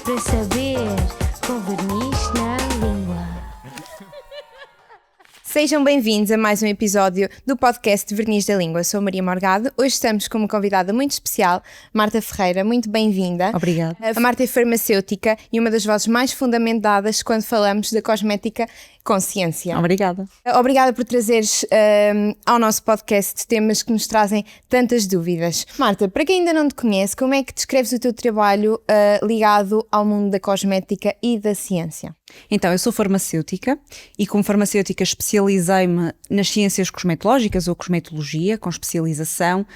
para saber, com verniz na língua. Sejam bem-vindos a mais um episódio do podcast Verniz da Língua. Sou Maria Morgado. Hoje estamos com uma convidada muito especial, Marta Ferreira. Muito bem-vinda. Obrigada. A Marta é farmacêutica e uma das vozes mais fundamentadas quando falamos da cosmética com ciência. Obrigada. Obrigada por trazeres ao nosso podcast temas que nos trazem tantas dúvidas. Marta, para quem ainda não te conhece, como é que descreves o teu trabalho ligado ao mundo da cosmética e da ciência? Então, eu sou farmacêutica e como farmacêutica especializei-me nas ciências cosmetológicas ou cosmetologia, com especialização.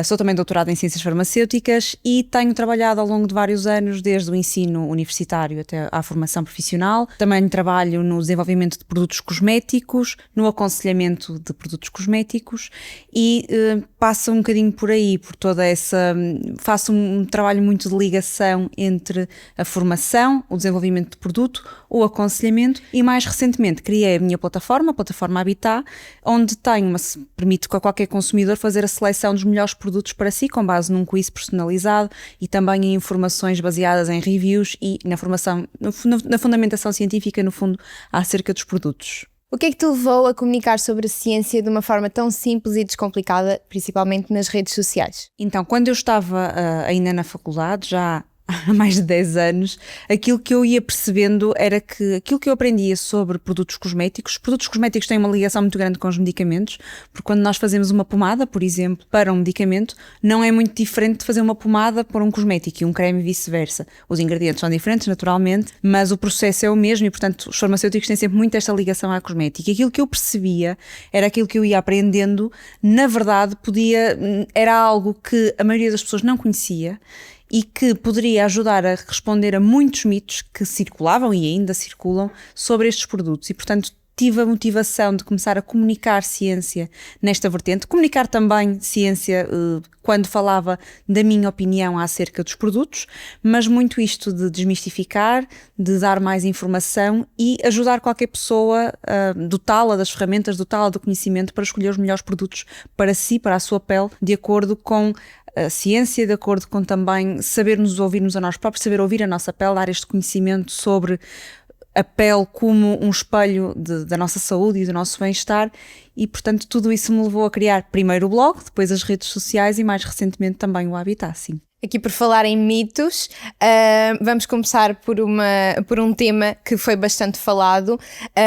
Sou também doutorada em ciências farmacêuticas e tenho trabalhado ao longo de vários anos, desde o ensino universitário até à formação profissional. Também trabalho no desenvolvimento de produtos cosméticos, no aconselhamento de produtos cosméticos e passo um bocadinho por aí, por toda essa... Faço um trabalho muito de ligação entre a formação, o desenvolvimento de produto, o aconselhamento e mais recentemente criei a minha plataforma, a plataforma Habitat, onde permite a qualquer consumidor fazer a seleção dos melhores produtos para si, com base num quiz personalizado e também em informações baseadas em reviews e na formação, na fundamentação científica, no fundo, acerca dos produtos. O que é que te levou a comunicar sobre a ciência de uma forma tão simples e descomplicada, principalmente nas redes sociais? Então, quando eu estava ainda na faculdade, já há mais de 10 anos, aquilo que eu ia percebendo era que aquilo que eu aprendia sobre produtos cosméticos têm uma ligação muito grande com os medicamentos, porque quando nós fazemos uma pomada, por exemplo, para um medicamento, não é muito diferente de fazer uma pomada para um cosmético e um creme e vice-versa. Os ingredientes são diferentes, naturalmente, mas o processo é o mesmo e, portanto, os farmacêuticos têm sempre muito esta ligação à cosmética. E aquilo que eu percebia era aquilo que eu ia aprendendo, na verdade, era algo que a maioria das pessoas não conhecia e que poderia ajudar a responder a muitos mitos que circulavam e ainda circulam sobre estes produtos e, portanto, tive a motivação de começar a comunicar ciência nesta vertente, comunicar também ciência quando falava da minha opinião acerca dos produtos, mas muito isto de desmistificar, de dar mais informação e ajudar qualquer pessoa, dotá-la das ferramentas, dotá-la do conhecimento para escolher os melhores produtos para si, para a sua pele, de acordo com a ciência, de acordo com também saber nos ouvirmos a nós próprios, saber ouvir a nossa pele, dar este conhecimento sobre a pele como um espelho da nossa saúde e do nosso bem-estar e, portanto, tudo isso me levou a criar primeiro o blog, depois as redes sociais e mais recentemente também o Habitat, sim. Aqui por falar em mitos, vamos começar por um tema que foi bastante falado.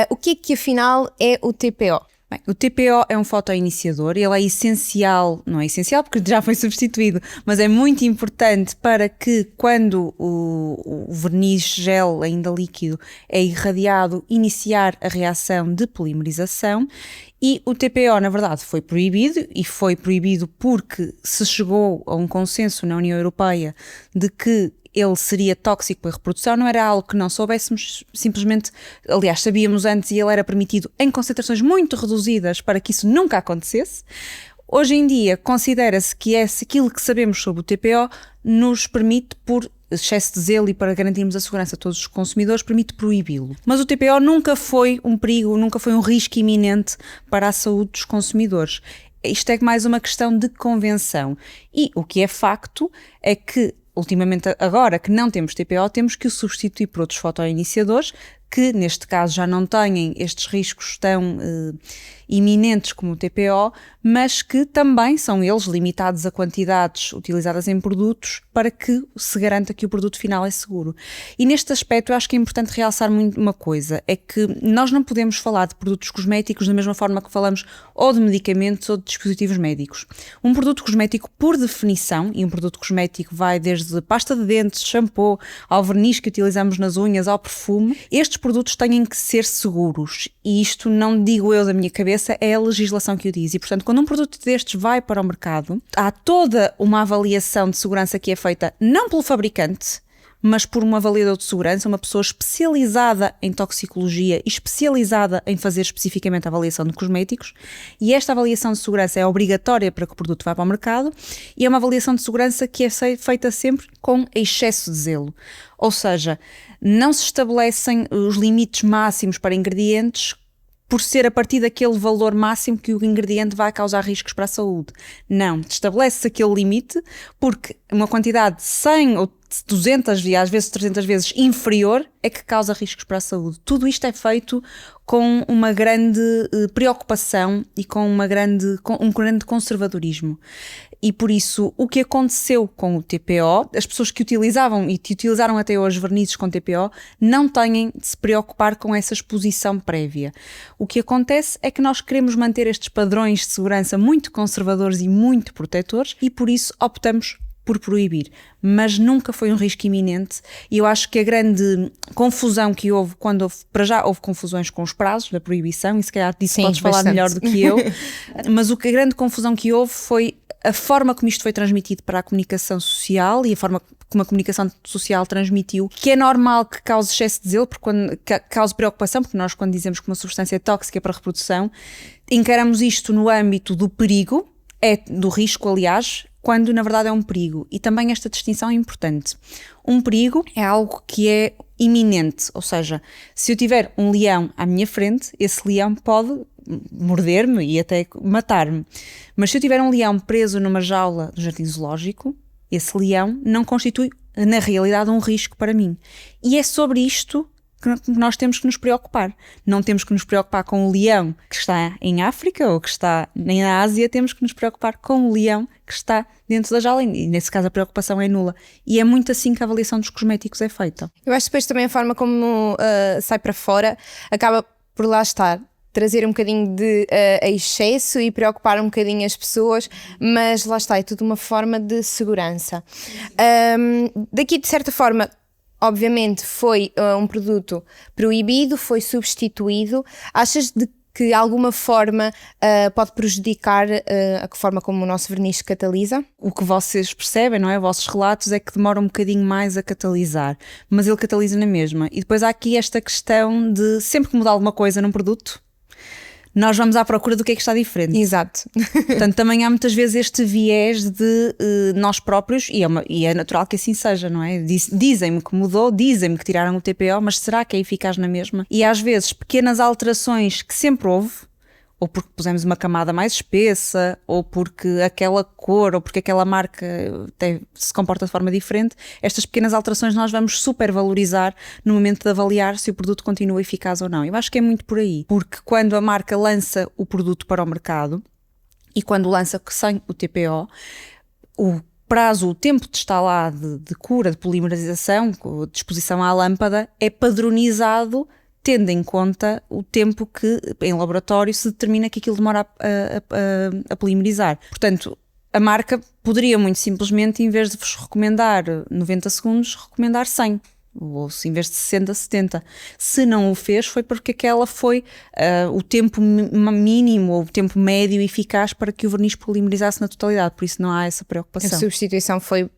O que é que afinal é o TPO? Bem, o TPO é um fotoiniciador, ele é essencial, não é essencial porque já foi substituído, mas é muito importante para que quando o verniz gel ainda líquido é irradiado, iniciar a reação de polimerização. E o TPO, na verdade, foi proibido porque se chegou a um consenso na União Europeia de que ele seria tóxico para a reprodução, não era algo que não soubéssemos, simplesmente, aliás, sabíamos antes e ele era permitido em concentrações muito reduzidas para que isso nunca acontecesse. Hoje em dia, considera-se que aquilo que sabemos sobre o TPO nos permite, por excesso de zelo e para garantirmos a segurança a todos os consumidores, permite proibi-lo. Mas o TPO nunca foi um perigo, nunca foi um risco iminente para a saúde dos consumidores. Isto é mais uma questão de convenção. E o que é facto é que ultimamente, agora que não temos TPO, temos que o substituir por outros fotoiniciadores que, neste caso, já não têm estes riscos tão iminentes como o TPO, mas que também são eles limitados a quantidades utilizadas em produtos para que se garanta que o produto final é seguro. E neste aspecto eu acho que é importante realçar muito uma coisa, é que nós não podemos falar de produtos cosméticos da mesma forma que falamos ou de medicamentos ou de dispositivos médicos. Um produto cosmético, por definição, e um produto cosmético vai desde pasta de dentes, shampoo, ao verniz que utilizamos nas unhas, ao perfume, estes produtos têm que ser seguros e isto não digo eu da minha cabeça, é a legislação que o diz e, portanto, quando um produto destes vai para o mercado, há toda uma avaliação de segurança que é feita não pelo fabricante, mas por um avaliador de segurança, uma pessoa especializada em toxicologia e especializada em fazer especificamente a avaliação de cosméticos, e esta avaliação de segurança é obrigatória para que o produto vá para o mercado e é uma avaliação de segurança que é feita sempre com excesso de zelo. Ou seja, não se estabelecem os limites máximos para ingredientes por ser a partir daquele valor máximo que o ingrediente vai causar riscos para a saúde. Não, estabelece-se aquele limite porque uma quantidade de 100 ou 200 e às vezes 300 vezes inferior é que causa riscos para a saúde. Tudo isto é feito com uma grande preocupação e com um grande conservadorismo. E por isso, o que aconteceu com o TPO, as pessoas que utilizavam e que utilizaram até hoje vernizes com TPO, não têm de se preocupar com essa exposição prévia. O que acontece é que nós queremos manter estes padrões de segurança muito conservadores e muito protetores e por isso optamos por proibir, mas nunca foi um risco iminente e eu acho que a grande confusão que houve quando para já houve confusões com os prazos da proibição e se calhar disso podes falar melhor do que eu, mas a grande confusão que houve foi a forma como isto foi transmitido para a comunicação social e a forma como a comunicação social transmitiu, que é normal que cause excesso de zelo, que cause preocupação, porque nós quando dizemos que uma substância é tóxica para a reprodução, encaramos isto no âmbito do perigo, do risco aliás, quando na verdade é um perigo. E também esta distinção é importante. Um perigo é algo que é iminente, ou seja, se eu tiver um leão à minha frente, esse leão pode morder-me e até matar-me. Mas se eu tiver um leão preso numa jaula do jardim zoológico, esse leão não constitui, na realidade, um risco para mim. E é sobre isto que nós temos que nos preocupar. Não temos que nos preocupar com o leão que está em África ou que está na Ásia, temos que nos preocupar com o leão que está dentro da jaula e nesse caso a preocupação é nula. E é muito assim que a avaliação dos cosméticos é feita. Eu acho que depois também a forma como sai para fora acaba por lá estar. Trazer um bocadinho de excesso e preocupar um bocadinho as pessoas, mas lá está, é tudo uma forma de segurança. Daqui, de certa forma, obviamente foi um produto proibido, foi substituído. Achas que de alguma forma pode prejudicar a forma como o nosso verniz catalisa? O que vocês percebem, não é? Os vossos relatos é que demora um bocadinho mais a catalisar, mas ele catalisa na mesma. E depois há aqui esta questão de sempre que mudar alguma coisa num produto, nós vamos à procura do que é que está diferente. Exato. Portanto, também há muitas vezes este viés de nós próprios, e é natural que assim seja, não é? Dizem-me que mudou, dizem-me que tiraram o TPO, mas será que é eficaz na mesma? E às vezes pequenas alterações que sempre houve, ou porque pusemos uma camada mais espessa, ou porque aquela cor, ou porque aquela marca se comporta de forma diferente, estas pequenas alterações nós vamos super valorizar no momento de avaliar se o produto continua eficaz ou não. Eu acho que é muito por aí, porque quando a marca lança o produto para o mercado, e quando lança sem o TPO, o prazo, o tempo de estar lá de cura, de polimerização, de exposição à lâmpada, é padronizado tendo em conta o tempo que em laboratório se determina que aquilo demora a polimerizar. Portanto, a marca poderia muito simplesmente, em vez de vos recomendar 90 segundos, recomendar 100. Ou se em vez de 60, 70. Se não o fez, foi porque aquela foi o tempo mínimo ou o tempo médio eficaz para que o verniz polimerizasse na totalidade. Por isso não há essa preocupação. A substituição foi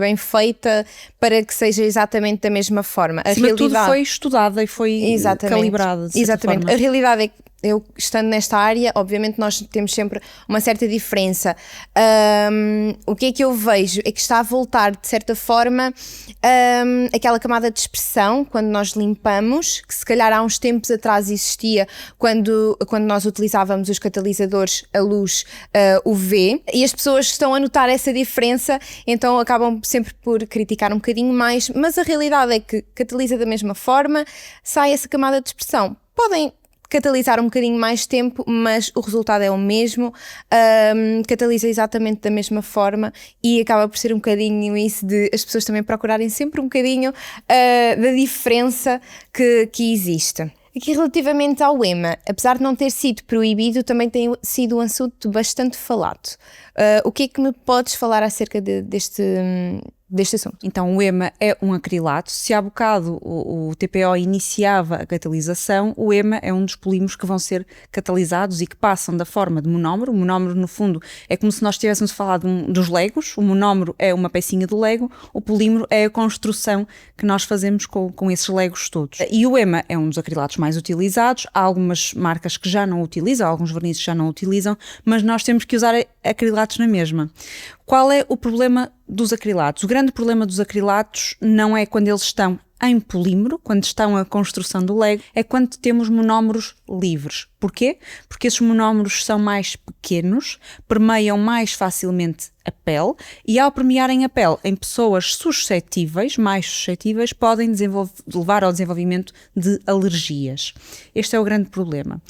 bem feita para que seja exatamente da mesma forma. A realidade tudo foi estudada e foi calibrada. Exatamente. Forma. A realidade é que eu, estando nesta área, obviamente nós temos sempre uma certa diferença. O que é que eu vejo? É que está a voltar, de certa forma, aquela camada de expressão, quando nós limpamos, que se calhar há uns tempos atrás existia, quando nós utilizávamos os catalisadores a luz UV, e as pessoas estão a notar essa diferença, então acabam sempre por criticar um bocadinho mais, mas a realidade é que catalisa da mesma forma, sai essa camada de expressão. Podem catalisar um bocadinho mais tempo, mas o resultado é o mesmo, catalisa exatamente da mesma forma e acaba por ser um bocadinho isso de as pessoas também procurarem sempre um bocadinho da diferença que existe. Aqui relativamente ao EMA, apesar de não ter sido proibido, também tem sido um assunto bastante falado. O que é que me podes falar acerca deste assunto? Então o EMA é um acrilato. Se há bocado o TPO iniciava a catalisação, o EMA é um dos polímeros que vão ser catalisados e que passam da forma de monómero. O monómero, no fundo, é como se nós estivéssemos a falar dos legos. O monómero é uma pecinha do lego, o polímero é a construção que nós fazemos com esses legos todos. E o EMA é um dos acrilatos mais utilizados. Há algumas marcas que já não o utilizam, alguns vernizes já não o utilizam, mas nós temos que usar acrilatos na mesma. Qual é o problema dos acrilatos? O grande problema dos acrilatos não é quando eles estão em polímero, quando estão a construção do Lego, é quando temos monómeros livres. Porquê? Porque esses monómeros são mais pequenos, permeiam mais facilmente a pele e, ao permearem a pele em pessoas suscetíveis, mais suscetíveis, podem levar ao desenvolvimento de alergias. Este é o grande problema.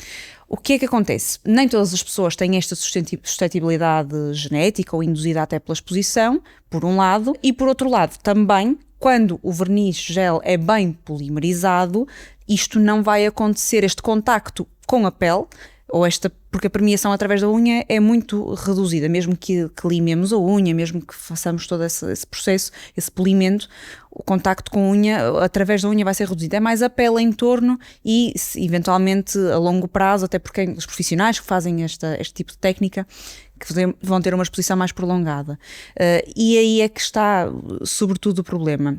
O que é que acontece? Nem todas as pessoas têm esta suscetibilidade genética ou induzida até pela exposição, por um lado, e por outro lado também, quando o verniz gel é bem polimerizado, isto não vai acontecer, este contacto com a pele, porque a permeação através da unha é muito reduzida, mesmo que limemos a unha, mesmo que façamos todo esse processo, esse polimento, o contacto com a unha, através da unha vai ser reduzido. É mais a pele em torno e, eventualmente, a longo prazo, até porque os profissionais que fazem este tipo de técnica, que vão ter uma exposição mais prolongada. E aí é que está, sobretudo, o problema.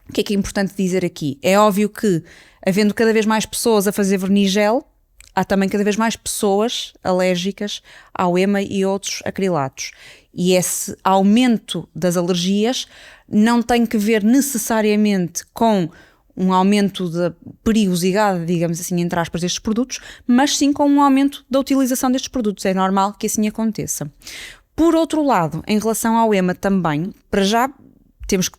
O que é importante dizer aqui? É óbvio que, havendo cada vez mais pessoas a fazer verniz gel, há também cada vez mais pessoas alérgicas ao EMA e outros acrilatos. E esse aumento das alergias não tem que ver necessariamente com um aumento da perigosidade, digamos assim, entre aspas, destes produtos, mas sim com um aumento da utilização destes produtos. É normal que assim aconteça. Por outro lado, em relação ao EMA também, para já temos que,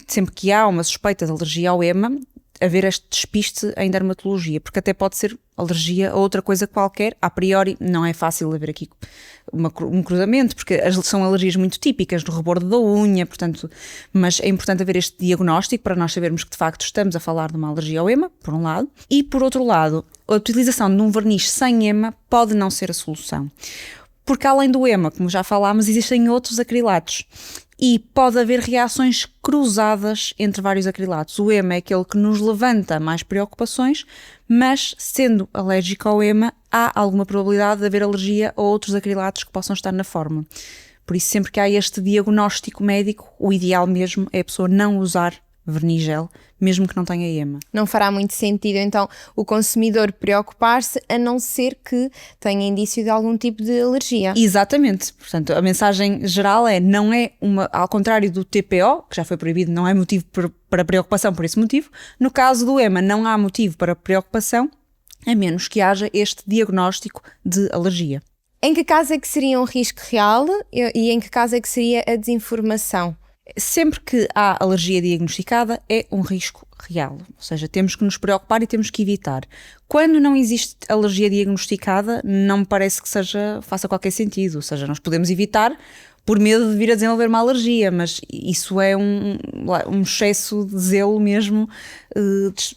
sempre que há uma suspeita de alergia ao EMA, haver este despiste em dermatologia, porque até pode ser alergia a outra coisa qualquer. A priori não é fácil haver aqui um cruzamento, porque são alergias muito típicas do rebordo da unha, portanto, mas é importante haver este diagnóstico para nós sabermos que de facto estamos a falar de uma alergia ao EMA, por um lado, e por outro lado, a utilização de um verniz sem EMA pode não ser a solução. Porque além do EMA, como já falámos, existem outros acrilatos e pode haver reações cruzadas entre vários acrilatos. O EMA é aquele que nos levanta mais preocupações, mas sendo alérgico ao EMA, há alguma probabilidade de haver alergia a outros acrilatos que possam estar na fórmula. Por isso, sempre que há este diagnóstico médico, o ideal mesmo é a pessoa não usar verniz gel, mesmo que não tenha EMA. Não fará muito sentido, então, o consumidor preocupar-se, a não ser que tenha indício de algum tipo de alergia. Exatamente. Portanto, a mensagem geral é, não é ao contrário do TPO, que já foi proibido, não é motivo para preocupação por esse motivo. No caso do EMA, não há motivo para preocupação, a menos que haja este diagnóstico de alergia. Em que caso é que seria um risco real e em que caso é que seria a desinformação? Sempre que há alergia diagnosticada é um risco real, ou seja, temos que nos preocupar e temos que evitar. Quando não existe alergia diagnosticada, não me parece que faça qualquer sentido, ou seja, nós podemos evitar por medo de vir a desenvolver uma alergia, mas isso é um excesso de zelo mesmo,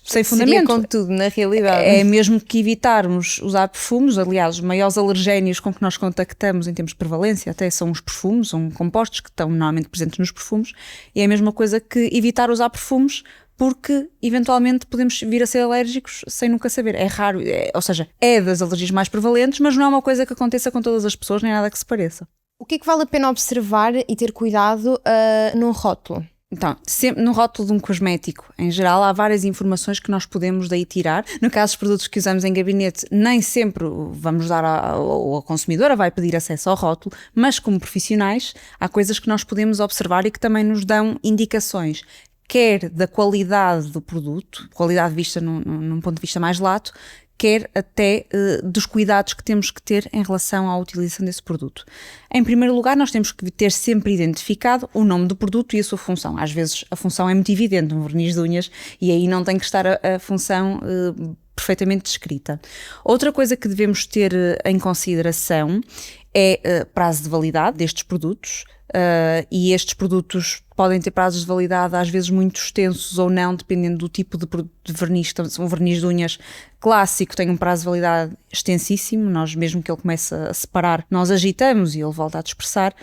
sem fundamento. Seria com tudo, na realidade. É mesmo que evitarmos usar perfumes. Aliás, os maiores alergénios com que nós contactamos em termos de prevalência até são os perfumes, são compostos que estão normalmente presentes nos perfumes, e é a mesma coisa que evitar usar perfumes, porque eventualmente podemos vir a ser alérgicos sem nunca saber. É raro, ou seja, é das alergias mais prevalentes, mas não é uma coisa que aconteça com todas as pessoas, nem nada que se pareça. O que é que vale a pena observar e ter cuidado num rótulo? Então, sempre no rótulo de um cosmético, em geral, há várias informações que nós podemos daí tirar. No caso dos produtos que usamos em gabinete, nem sempre vamos dar ou a consumidora vai pedir acesso ao rótulo, mas como profissionais, há coisas que nós podemos observar e que também nos dão indicações, quer da qualidade do produto, qualidade vista num ponto de vista mais lato, quer até dos cuidados que temos que ter em relação à utilização desse produto. Em primeiro lugar, nós temos que ter sempre identificado o nome do produto e a sua função. Às vezes a função é muito evidente, um verniz de unhas, e aí não tem que estar a função perfeitamente descrita. Outra coisa que devemos ter em consideração é prazo de validade destes produtos, e estes produtos podem ter prazos de validade às vezes muito extensos ou não, dependendo do tipo de verniz. Então, um verniz de unhas clássico tem um prazo de validade extensíssimo, nós mesmo que ele comece a separar, nós agitamos e ele volta a dispersar,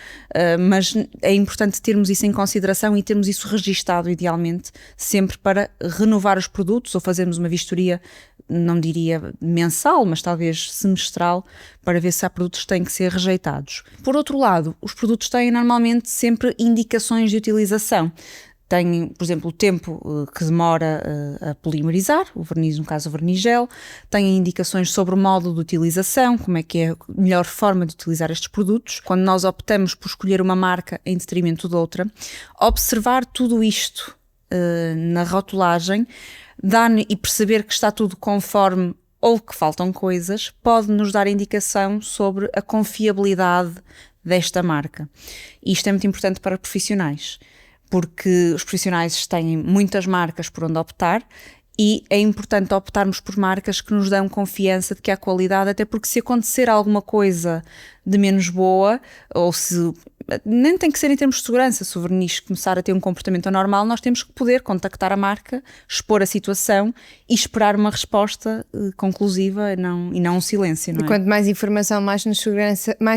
mas é importante termos isso em consideração e termos isso registado idealmente, sempre para renovar os produtos ou fazermos uma vistoria, não diria mensal, mas talvez semestral, para ver se há produtos que têm que ser rejeitados. Por outro lado, os produtos têm normalmente sempre indicações de utilização. Tem, por exemplo, o tempo que demora a polimerizar, o verniz, no caso o verniz gel, tem indicações sobre o modo de utilização, como é que é a melhor forma de utilizar estes produtos. Quando nós optamos por escolher uma marca em detrimento de outra, observar tudo isto na rotulagem e perceber que está tudo conforme ou que faltam coisas, pode nos dar indicação sobre a confiabilidade desta marca. E isto é muito importante para profissionais, porque os profissionais têm muitas marcas por onde optar e é importante optarmos por marcas que nos dão confiança de que há qualidade, até porque se acontecer alguma coisa de menos boa, ou se nem tem que ser em termos de segurança, se o verniz começar a ter um comportamento anormal, nós temos que poder contactar a marca, expor a situação e esperar uma resposta conclusiva e não um silêncio, não é? E quanto mais informação, mais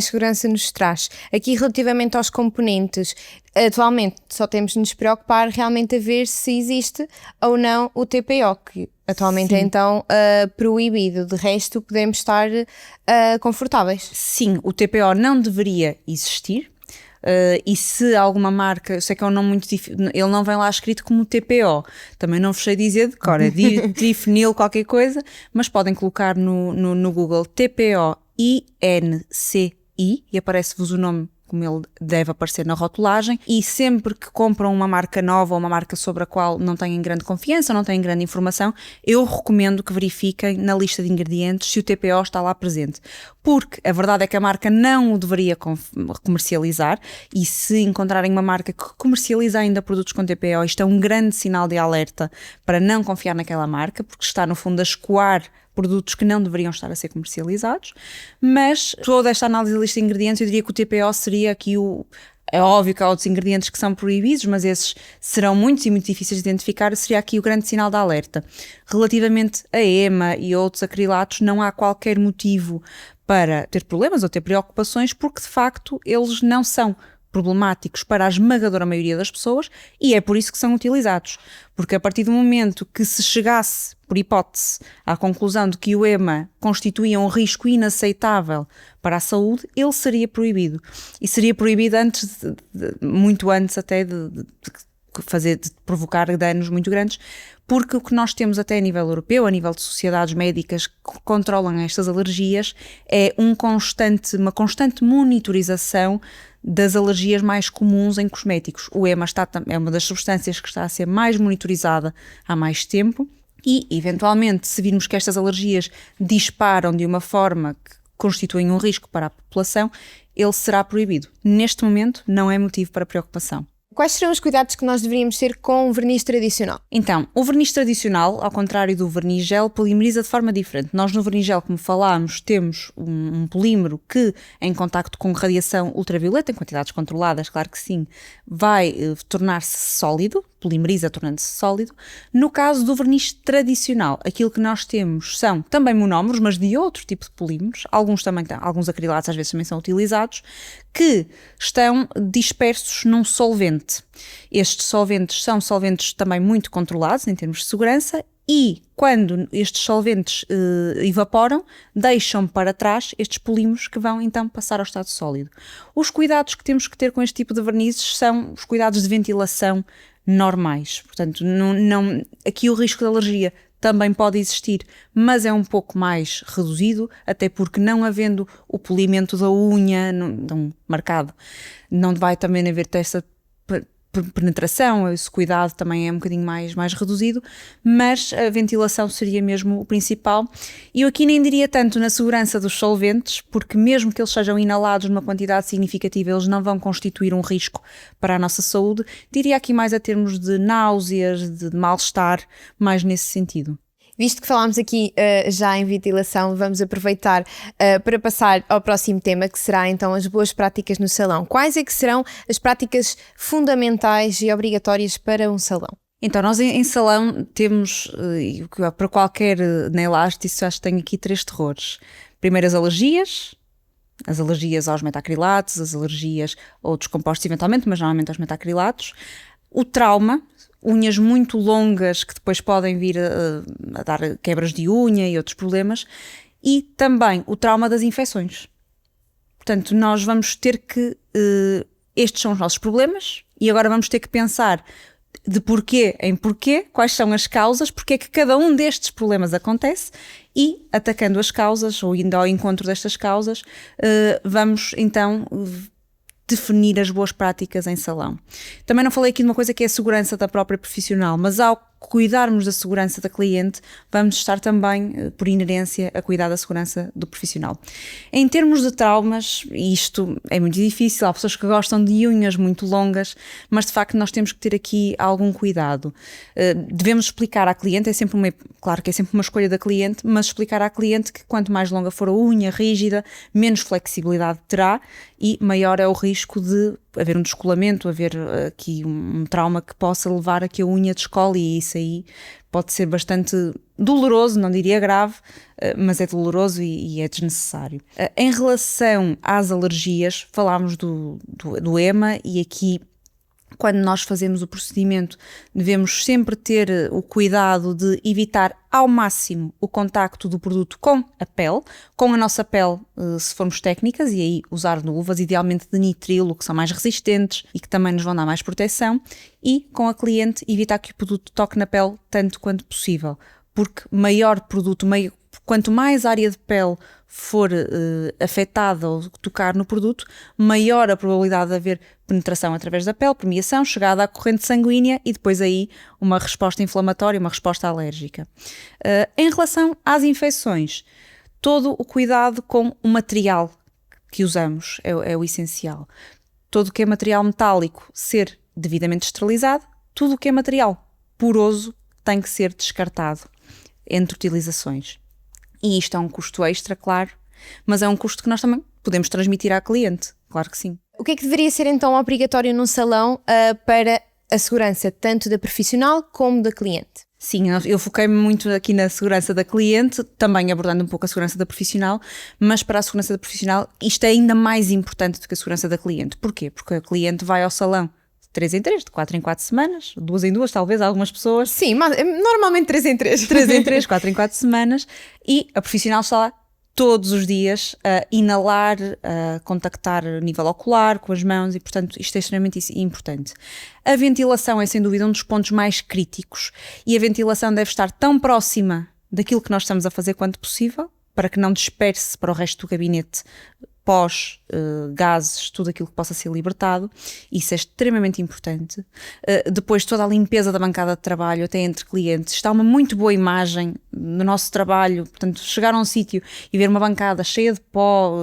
segurança nos traz. Aqui, relativamente aos componentes, atualmente só temos de nos preocupar realmente a ver se existe ou não o TPO, que atualmente é então proibido. De resto, podemos estar confortáveis. Sim, o TPO não deveria existir. E se alguma marca, eu sei que é um nome muito difícil, ele não vem lá escrito como TPO, também não vos sei dizer de cor, é difenil qualquer coisa, mas podem colocar no Google TPO INCI e aparece-vos o nome como ele deve aparecer na rotulagem, e sempre que compram uma marca nova ou uma marca sobre a qual não têm grande confiança, não têm grande informação, eu recomendo que verifiquem na lista de ingredientes se o TPO está lá presente, porque a verdade é que a marca não o deveria comercializar, e se encontrarem uma marca que comercializa ainda produtos com TPO, isto é um grande sinal de alerta para não confiar naquela marca, porque está no fundo a escoar produtos que não deveriam estar a ser comercializados. Mas toda esta análise da lista de ingredientes, eu diria que o TPO seria aqui é óbvio que há outros ingredientes que são proibidos, mas esses serão muitos e muito difíceis de identificar, seria aqui o grande sinal de alerta. Relativamente a EMA e outros acrilatos, não há qualquer motivo para ter problemas ou ter preocupações, porque de facto eles não são problemáticos para a esmagadora maioria das pessoas e é por isso que são utilizados. Porque a partir do momento que se chegasse, por hipótese, à conclusão de que o EMA constituía um risco inaceitável para a saúde, ele seria proibido. E seria proibido muito antes até de provocar danos muito grandes, porque o que nós temos até a nível europeu, a nível de sociedades médicas que controlam estas alergias, é uma constante monitorização das alergias mais comuns em cosméticos. O EMA é uma das substâncias que está a ser mais monitorizada há mais tempo e, eventualmente, se virmos que estas alergias disparam de uma forma que constituem um risco para a população, ele será proibido. Neste momento, não é motivo para preocupação. Quais serão os cuidados que nós deveríamos ter com o verniz tradicional? Então, o verniz tradicional, ao contrário do verniz gel, polimeriza de forma diferente. Nós no verniz gel, como falámos, temos um polímero que, em contacto com radiação ultravioleta, em quantidades controladas, claro que sim, vai tornar-se sólido, polimeriza tornando-se sólido. No caso do verniz tradicional, aquilo que nós temos são também monómeros, mas de outro tipo de polímeros, alguns acrilatos às vezes também são utilizados, que estão dispersos num solvente. Estes solventes são solventes também muito controlados em termos de segurança e quando estes solventes evaporam, deixam para trás estes polímeros que vão então passar ao estado sólido. Os cuidados que temos que ter com este tipo de vernizes são os cuidados de ventilação normais. Portanto, aqui o risco de alergia também pode existir, mas é um pouco mais reduzido, até porque não havendo o polimento da unha marcado, não vai também haver essa penetração, esse cuidado também é um bocadinho mais reduzido, mas a ventilação seria mesmo o principal. E eu aqui nem diria tanto na segurança dos solventes, porque mesmo que eles sejam inalados numa quantidade significativa, eles não vão constituir um risco para a nossa saúde. Diria aqui mais a termos de náuseas, de mal-estar, mais nesse sentido. Visto que falámos aqui já em ventilação, vamos aproveitar para passar ao próximo tema, que será então as boas práticas no salão. Quais é que serão as práticas fundamentais e obrigatórias para um salão? Então, nós em salão temos, para qualquer nail artist, acho que tenho aqui 3 terrores. Primeiro, as alergias aos metacrilatos, as alergias a outros compostos eventualmente, mas normalmente aos metacrilatos. O trauma, unhas muito longas que depois podem vir a dar quebras de unha e outros problemas, e também o trauma das infecções. Portanto, nós vamos ter que, estes são os nossos problemas, e agora vamos ter que pensar de porquê em porquê, quais são as causas, porque é que cada um destes problemas acontece, e atacando as causas, ou indo ao encontro destas causas, vamos então definir as boas práticas em salão. Também não falei aqui de uma coisa que é a segurança da própria profissional, mas ao cuidarmos da segurança da cliente, vamos estar também, por inerência, a cuidar da segurança do profissional. Em termos de traumas, isto é muito difícil, há pessoas que gostam de unhas muito longas, mas de facto nós temos que ter aqui algum cuidado. Devemos explicar à cliente, claro que é sempre uma escolha da cliente, mas explicar à cliente que quanto mais longa for a unha rígida, menos flexibilidade terá e maior é o risco de haver um descolamento, haver aqui um trauma que possa levar a que a unha descole, e isso aí pode ser bastante doloroso, não diria grave, mas é doloroso e é desnecessário. Em relação às alergias, falámos do EMA, e aqui, quando nós fazemos o procedimento, devemos sempre ter o cuidado de evitar ao máximo o contacto do produto com a pele, com a nossa pele, se formos técnicas, e aí usar luvas, idealmente de nitrilo, que são mais resistentes e que também nos vão dar mais proteção, e com a cliente evitar que o produto toque na pele tanto quanto possível, porque maior produto, quanto mais área de pele for afetada ou tocar no produto, maior a probabilidade de haver penetração através da pele, permeação, chegada à corrente sanguínea e depois aí uma resposta inflamatória, uma resposta alérgica. Em relação às infecções, todo o cuidado com o material que usamos é o essencial. Todo o que é material metálico ser devidamente esterilizado, tudo o que é material poroso tem que ser descartado entre utilizações. E isto é um custo extra, claro, mas é um custo que nós também podemos transmitir à cliente, claro que sim. O que é que deveria ser então obrigatório num salão para a segurança tanto da profissional como da cliente? Sim, eu foquei-me muito aqui na segurança da cliente, também abordando um pouco a segurança da profissional, mas para a segurança da profissional isto é ainda mais importante do que a segurança da cliente. Porquê? Porque a cliente vai ao salão de 3 em 3, de 4 em 4 semanas, 2 em 2, talvez, algumas pessoas. Sim, mas normalmente 3 em 3. 3 em 3, 4 em 4 semanas, e a profissional está lá todos os dias a inalar, a contactar a nível ocular, com as mãos, e portanto isto é extremamente importante. A ventilação é sem dúvida um dos pontos mais críticos, e a ventilação deve estar tão próxima daquilo que nós estamos a fazer quanto possível, para que não disperse para o resto do gabinete gases, tudo aquilo que possa ser libertado. Isso é extremamente importante. Depois toda a limpeza da bancada de trabalho, até entre clientes, está uma muito boa imagem no nosso trabalho. Portanto, chegar a um sítio e ver uma bancada cheia de pó,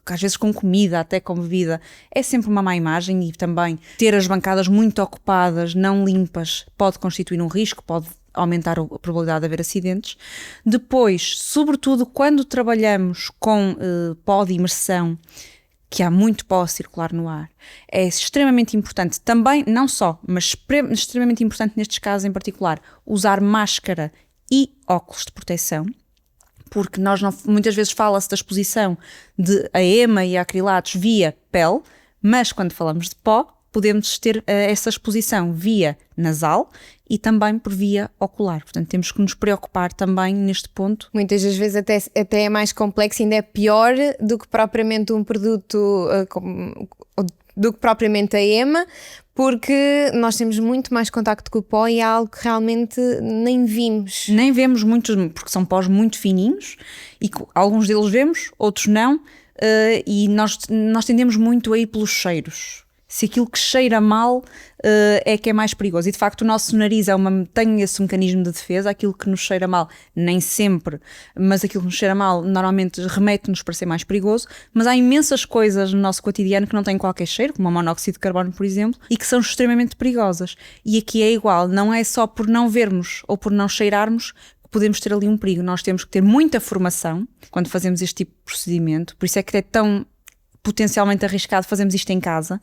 às vezes com comida, até com bebida, é sempre uma má imagem, e também ter as bancadas muito ocupadas, não limpas, pode constituir um risco, pode aumentar a probabilidade de haver acidentes. Depois, sobretudo quando trabalhamos com pó de imersão, que há muito pó a circular no ar, é extremamente importante também, não só, mas extremamente importante nestes casos em particular, usar máscara e óculos de proteção, porque muitas vezes fala-se da exposição de EMA e acrilatos via pele, mas quando falamos de pó, podemos ter essa exposição via nasal e também por via ocular. Portanto, temos que nos preocupar também neste ponto. Muitas das vezes até é mais complexo, ainda é pior do que propriamente um produto, do que propriamente a EMA, porque nós temos muito mais contacto com o pó e é algo que realmente nem vimos. Nem vemos muitos, porque são pós muito fininhos, e alguns deles vemos, outros não, e nós tendemos muito a ir pelos cheiros. Se aquilo que cheira mal é que é mais perigoso. E de facto o nosso nariz tem esse mecanismo de defesa. Aquilo que nos cheira mal, nem sempre, mas aquilo que nos cheira mal normalmente remete-nos para ser mais perigoso. Mas há imensas coisas no nosso cotidiano que não têm qualquer cheiro, como o monóxido de carbono, por exemplo, e que são extremamente perigosas. E aqui é igual, não é só por não vermos ou por não cheirarmos que podemos ter ali um perigo. Nós temos que ter muita formação quando fazemos este tipo de procedimento. Por isso é que é tão potencialmente arriscado fazermos isto em casa,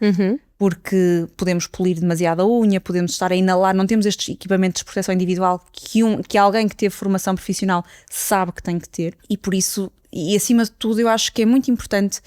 porque podemos polir demasiado a unha, podemos estar a inalar, não temos estes equipamentos de proteção individual que alguém que teve formação profissional sabe que tem que ter, e por isso, e acima de tudo, eu acho que é muito importante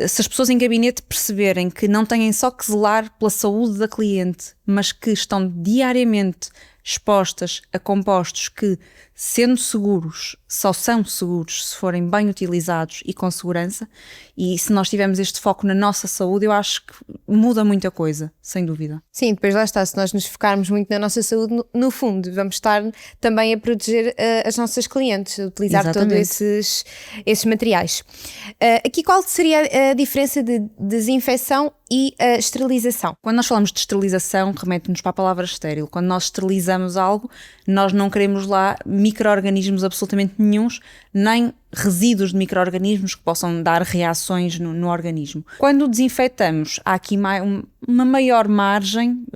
se as pessoas em gabinete perceberem que não têm só que zelar pela saúde da cliente, mas que estão diariamente expostas a compostos que, sendo seguros, só são seguros se forem bem utilizados e com segurança, e se nós tivermos este foco na nossa saúde, eu acho que muda muita coisa, sem dúvida. Sim, depois lá está, se nós nos focarmos muito na nossa saúde, no fundo, vamos estar também a proteger as nossas clientes, a utilizar todos esses materiais. Aqui qual seria a diferença de desinfecção e a esterilização. Quando nós falamos de esterilização, remete-nos para a palavra estéril. Quando nós esterilizamos algo, nós não queremos lá micro-organismos absolutamente nenhuns, nem resíduos de micro-organismos que possam dar reações no organismo. Quando desinfetamos, há aqui uma maior margem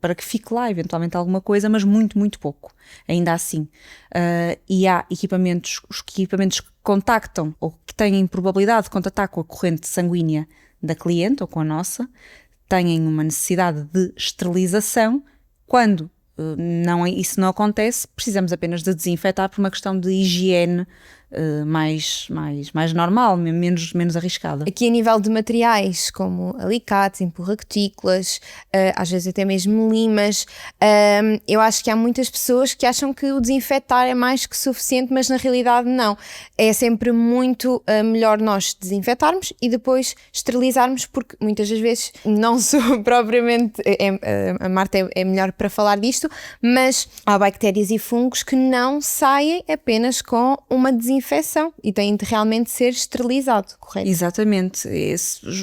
para que fique lá eventualmente alguma coisa, mas muito, muito pouco, ainda assim. E há os equipamentos que contactam ou que têm probabilidade de contactar com a corrente sanguínea da cliente ou com a nossa, têm uma necessidade de esterilização. Quando isso não acontece, precisamos apenas de desinfetar por uma questão de higiene mais normal, menos arriscada. Aqui a nível de materiais como alicates, empurra-cutículas, às vezes até mesmo limas, eu acho que há muitas pessoas que acham que o desinfetar é mais que suficiente, mas na realidade não. É sempre muito melhor nós desinfetarmos e depois esterilizarmos, porque muitas das vezes não sou propriamente, a Marta é melhor para falar disto, mas há bactérias e fungos que não saem apenas com uma desinfecção e têm de realmente ser esterilizado, correto? Exatamente.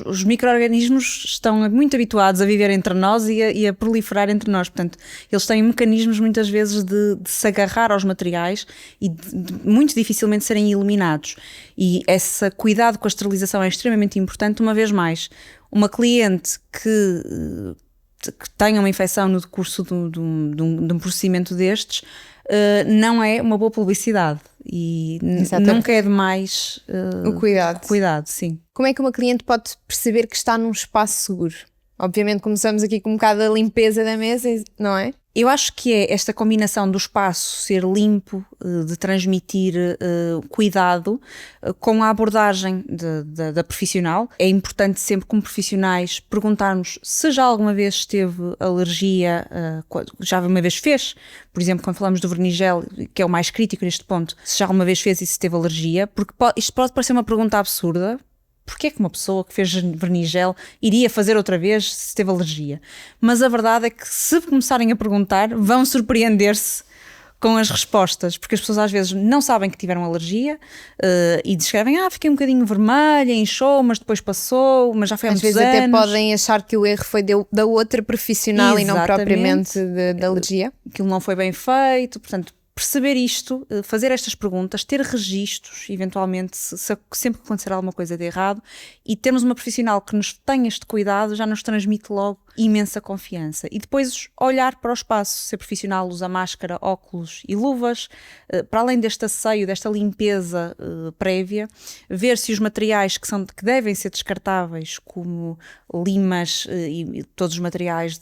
Os micro-organismos estão muito habituados a viver entre nós e a proliferar entre nós, portanto, eles têm mecanismos muitas vezes de se agarrar aos materiais e de muito dificilmente serem eliminados. E esse cuidado com a esterilização é extremamente importante. Uma vez mais, uma cliente que tenha uma infecção no decurso de um procedimento destes, não é uma boa publicidade e nunca é demais o cuidado, sim. Como é que uma cliente pode perceber que está num espaço seguro? Obviamente começamos aqui com um bocado da limpeza da mesa, não é? Eu acho que é esta combinação do espaço ser limpo, de transmitir cuidado, com a abordagem da profissional. É importante sempre, como profissionais, perguntarmos se já alguma vez teve alergia, já uma vez fez, por exemplo, quando falamos do verniz gel, que é o mais crítico neste ponto, se já alguma vez fez e se teve alergia, porque isto pode parecer uma pergunta absurda. Porquê é que uma pessoa que fez verniz gel iria fazer outra vez se teve alergia? Mas a verdade é que se começarem a perguntar, vão surpreender-se com as respostas, porque as pessoas às vezes não sabem que tiveram alergia e descrevem, fiquei um bocadinho vermelha, inchou, mas depois passou, mas já foi há muitos anos. Às vezes até podem achar que o erro foi da outra profissional. Exatamente. E não propriamente da alergia. Aquilo não foi bem feito, portanto, perceber isto, fazer estas perguntas, ter registros, eventualmente, sempre que acontecer alguma coisa de errado, e termos uma profissional que nos tenha este cuidado, já nos transmite logo imensa confiança. E depois olhar para o espaço, ser profissional, usa máscara, óculos e luvas, para além deste asseio, desta limpeza prévia, ver se os materiais que devem ser descartáveis, como limas e todos os materiais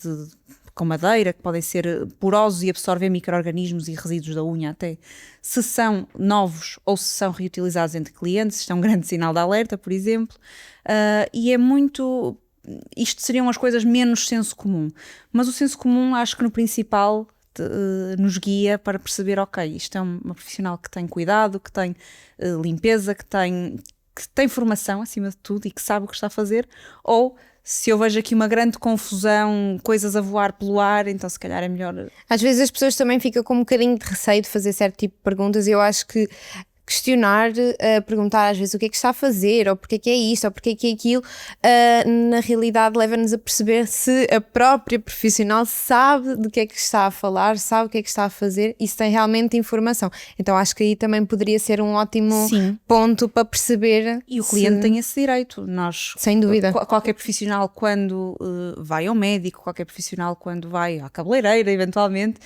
com madeira, que podem ser porosos e absorver micro-organismos e resíduos da unha até, se são novos ou se são reutilizados entre clientes. Isto é um grande sinal de alerta, por exemplo, e é muito... Isto seriam as coisas menos senso comum, mas o senso comum acho que no principal nos guia para perceber, ok, isto é uma profissional que tem cuidado, que tem limpeza, que tem formação acima de tudo e que sabe o que está a fazer, ou se eu vejo aqui uma grande confusão, coisas a voar pelo ar, então se calhar é melhor... Às vezes as pessoas também ficam com um bocadinho de receio de fazer certo tipo de perguntas e eu acho que questionar, perguntar às vezes o que é que está a fazer, ou porque é que é isto, ou porque é que é aquilo, na realidade leva-nos a perceber se a própria profissional sabe do que é que está a falar, sabe o que é que está a fazer e se tem realmente informação. Então acho que aí também poderia ser um ótimo ponto para perceber. E o cliente tem esse direito. Sem dúvida. Qualquer profissional quando vai ao médico, qualquer profissional quando vai à cabeleireira, eventualmente,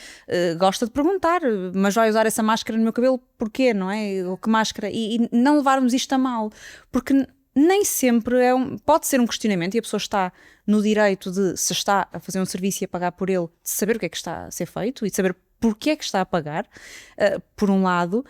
gosta de perguntar, mas vai usar essa máscara no meu cabelo, porquê, não é? Ou que máscara? E não levarmos isto a mal, porque nem sempre pode ser um questionamento e a pessoa está no direito de, se está a fazer um serviço e a pagar por ele, de saber o que é que está a ser feito e de saber porque é que está a pagar, por um lado,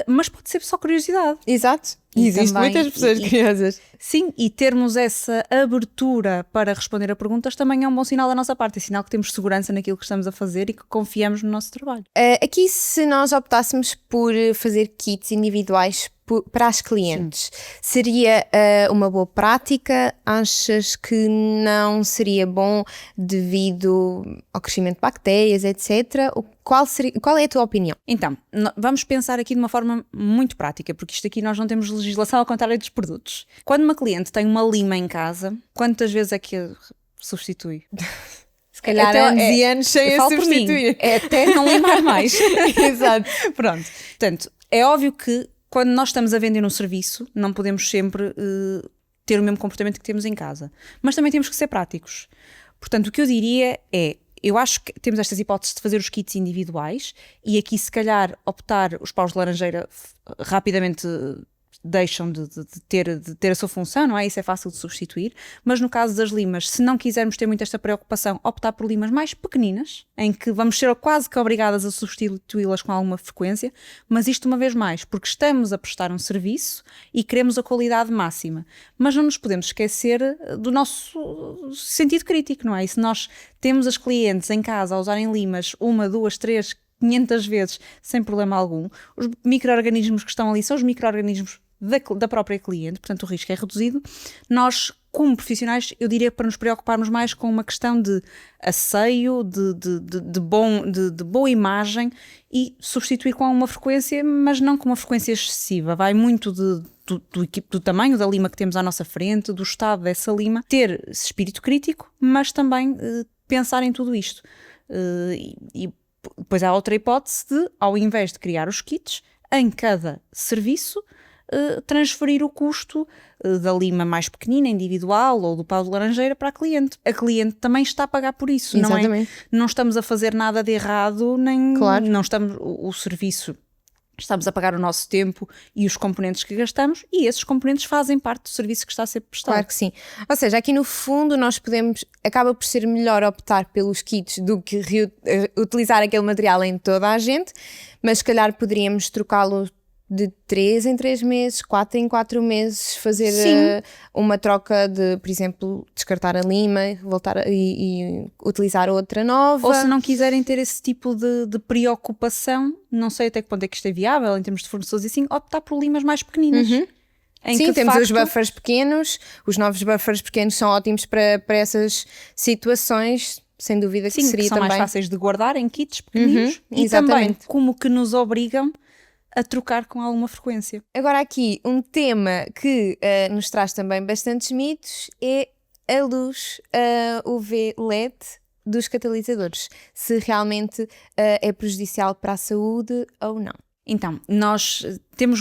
mas pode ser só curiosidade. Exato. E existem muitas pessoas curiosas. Sim, e termos essa abertura para responder a perguntas também é um bom sinal da nossa parte, é sinal que temos segurança naquilo que estamos a fazer e que confiamos no nosso trabalho. Aqui, se nós optássemos por fazer kits individuais para as clientes, seria uma boa prática? Achas que não seria bom devido ao crescimento de bactérias, etc.? Qual é a tua opinião? Então, vamos pensar aqui de uma forma muito prática, porque isto aqui nós não temos legislação ao contrário dos produtos. Quando uma cliente tem uma lima em casa, quantas vezes é que substitui. Se calhar Então, anos e anos sem a falo por mim, substituir. é até não limar mais. Exato. Pronto. Portanto, é óbvio que quando nós estamos a vender um serviço, não podemos sempre ter o mesmo comportamento que temos em casa. Mas também temos que ser práticos. Portanto, o que eu diria é, eu acho que temos estas hipóteses de fazer os kits individuais e aqui se calhar optar, os paus de laranjeira rapidamente deixam de ter a sua função, não é? Isso é fácil de substituir, mas no caso das limas, se não quisermos ter muito esta preocupação, optar por limas mais pequeninas, em que vamos ser quase que obrigadas a substituí-las com alguma frequência, mas isto uma vez mais, porque estamos a prestar um serviço e queremos a qualidade máxima, mas não nos podemos esquecer do nosso sentido crítico, não é? E se nós temos as clientes em casa a usarem limas 1, 2, 3, 500 vezes sem problema algum, os micro-organismos que estão ali são os micro-organismos da própria cliente, portanto o risco é reduzido. Nós, como profissionais, eu diria para nos preocuparmos mais com uma questão de asseio, de boa imagem e substituir com alguma frequência, mas não com uma frequência excessiva. Vai muito do tamanho da lima que temos à nossa frente, do estado dessa lima, ter esse espírito crítico, mas também pensar em tudo isto. E depois há outra hipótese de, ao invés de criar os kits, em cada serviço, transferir o custo da lima mais pequenina, individual, ou do pau de laranjeira para a cliente. A cliente também está a pagar por isso. Exatamente. Não estamos a fazer nada de errado, nem Claro. não estamos, o serviço, estamos a pagar o nosso tempo e os componentes que gastamos, e esses componentes fazem parte do serviço que está a ser prestado. Claro que sim. Ou seja, aqui no fundo acaba por ser melhor optar pelos kits do que utilizar aquele material em toda a gente, mas se calhar poderíamos trocá-lo de 3 em 3 meses, 4 em 4 meses, fazer uma troca de, por exemplo, descartar a lima, voltar e utilizar outra nova. Ou se não quiserem ter esse tipo de preocupação, não sei até que ponto é que isto é viável em termos de fornecedores e assim, optar por limas mais pequeninas. Em Sim, que, de temos os facto, buffers pequenos, os novos buffers pequenos são ótimos para essas situações, sem dúvida que sim, seria que são também. mais fáceis de guardar em kits pequeninos e também exatamente. como que nos obrigam a trocar com alguma frequência. Agora aqui, um tema que nos traz também bastantes mitos é a luz UV LED dos catalisadores. Se realmente é prejudicial para a saúde ou não. Então, nós temos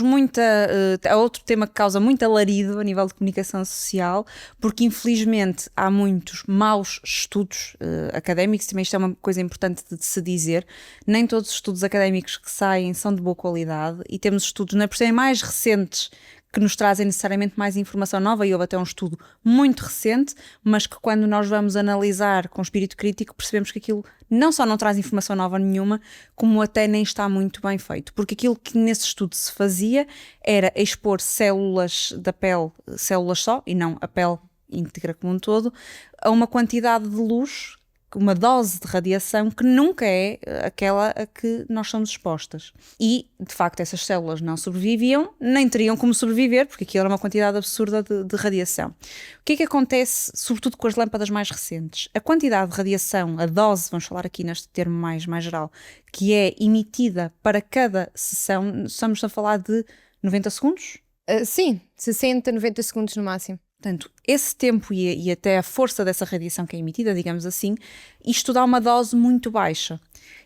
é outro tema que causa muito alarido a nível de comunicação social, porque infelizmente há muitos maus estudos académicos, também isto é uma coisa importante de se dizer, nem todos os estudos académicos que saem são de boa qualidade e temos estudos, por serem mais recentes, que nos trazem necessariamente mais informação nova, e houve até um estudo muito recente, mas que quando nós vamos analisar com espírito crítico percebemos que aquilo não só não traz informação nova nenhuma, como até nem está muito bem feito, porque aquilo que nesse estudo se fazia era expor células da pele, células só, e não a pele íntegra como um todo, a uma quantidade de luz, uma dose de radiação que nunca é aquela a que nós somos expostas. E, de facto, essas células não sobreviviam, nem teriam como sobreviver, porque aquilo era uma quantidade absurda de radiação. O que é que acontece, sobretudo com as lâmpadas mais recentes? A quantidade de radiação, a dose, vamos falar aqui neste termo mais geral, que é emitida para cada sessão, estamos a falar de 90 segundos? Sim, 60, 90 segundos no máximo. Portanto, esse tempo e até a força dessa radiação que é emitida, digamos assim, isto dá uma dose muito baixa.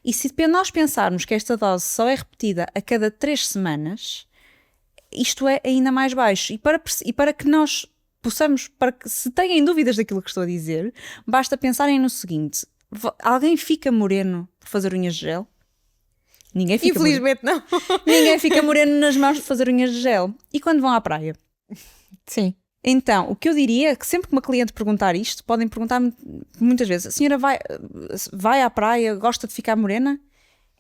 E se nós pensarmos que esta dose só é repetida a cada 3 semanas, isto é ainda mais baixo. E para que nós possamos, para que se tenham dúvidas daquilo que estou a dizer, basta pensarem no seguinte: alguém fica moreno por fazer unhas de gel? Ninguém fica Infelizmente moreno. não. Ninguém fica moreno nas mãos por fazer unhas de gel. E quando vão à praia? Sim. Então, o que eu diria é que sempre que uma cliente perguntar isto, podem perguntar muitas vezes: a senhora vai à praia, gosta de ficar morena?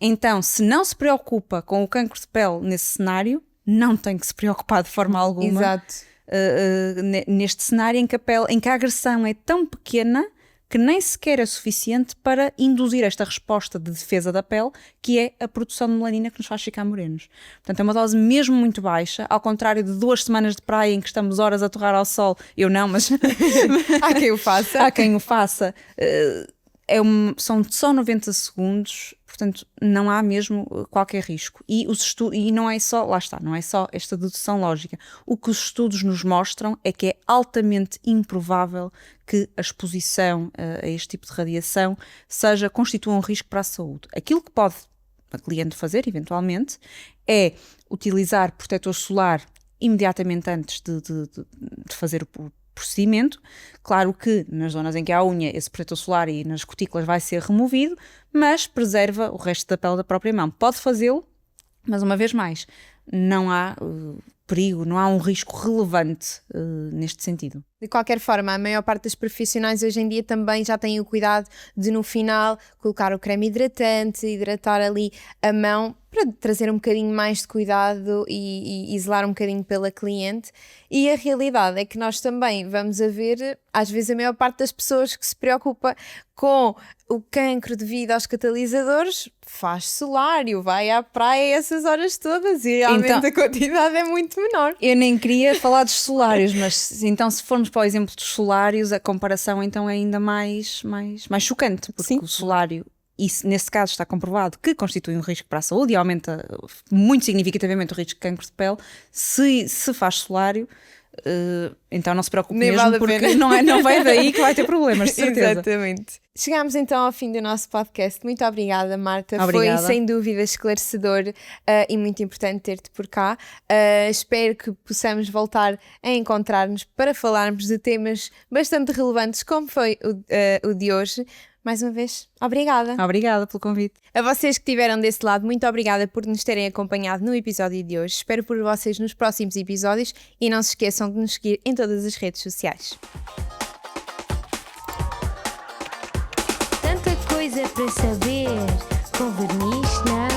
Então, se não se preocupa com o cancro de pele nesse cenário, não tem que se preocupar de forma alguma. Exato. Neste cenário em que a agressão é tão pequena que nem sequer é suficiente para induzir esta resposta de defesa da pele, que é a produção de melanina que nos faz ficar morenos. Portanto, é uma dose mesmo muito baixa, ao contrário de 2 semanas de praia em que estamos horas a torrar ao sol. Eu não, mas Há quem o faça. há quem o faça. são só 90 segundos, portanto não há mesmo qualquer risco. E não é só, lá está, não é só esta dedução lógica. O que os estudos nos mostram é que é altamente improvável que a exposição a este tipo de radiação constitua um risco para a saúde. Aquilo que pode a cliente fazer, eventualmente, é utilizar protetor solar imediatamente antes de fazer o procedimento. Claro que nas zonas em que há unha, esse protetor solar e nas cutículas vai ser removido, mas preserva o resto da pele da própria mão. Pode fazê-lo, mas uma vez mais, não há perigo, não há um risco relevante neste sentido. De qualquer forma, a maior parte dos profissionais hoje em dia também já têm o cuidado de, no final, colocar o creme hidratante, hidratar ali a mão para trazer um bocadinho mais de cuidado e zelar um bocadinho pela cliente. E a realidade é que nós também vamos a ver, às vezes, a maior parte das pessoas que se preocupa com o cancro devido aos catalisadores faz solário, vai à praia essas horas todas e realmente Então, a quantidade é muito menor. Eu nem queria falar dos solários, mas então se formos para o exemplo dos solários, a comparação então é ainda mais chocante, porque Sim. o solário, nesse caso está comprovado que constitui um risco para a saúde e aumenta muito significativamente o risco de cancro de pele. Se faz solário, então não se preocupe Nem mesmo, vale a porque pena. não vai daí que vai ter problemas, de certeza. Exatamente. Chegámos então ao fim do nosso podcast. Muito obrigada, Marta. Obrigada. Foi sem dúvida esclarecedor e muito importante ter-te por cá. Espero que possamos voltar a encontrar-nos para falarmos de temas bastante relevantes, como foi o de hoje. Mais uma vez, obrigada. Obrigada pelo convite. A vocês que estiveram desse lado, muito obrigada por nos terem acompanhado no episódio de hoje. Espero por vocês nos próximos episódios e não se esqueçam de nos seguir em todas as redes sociais. Tanta coisa para saber com verniz na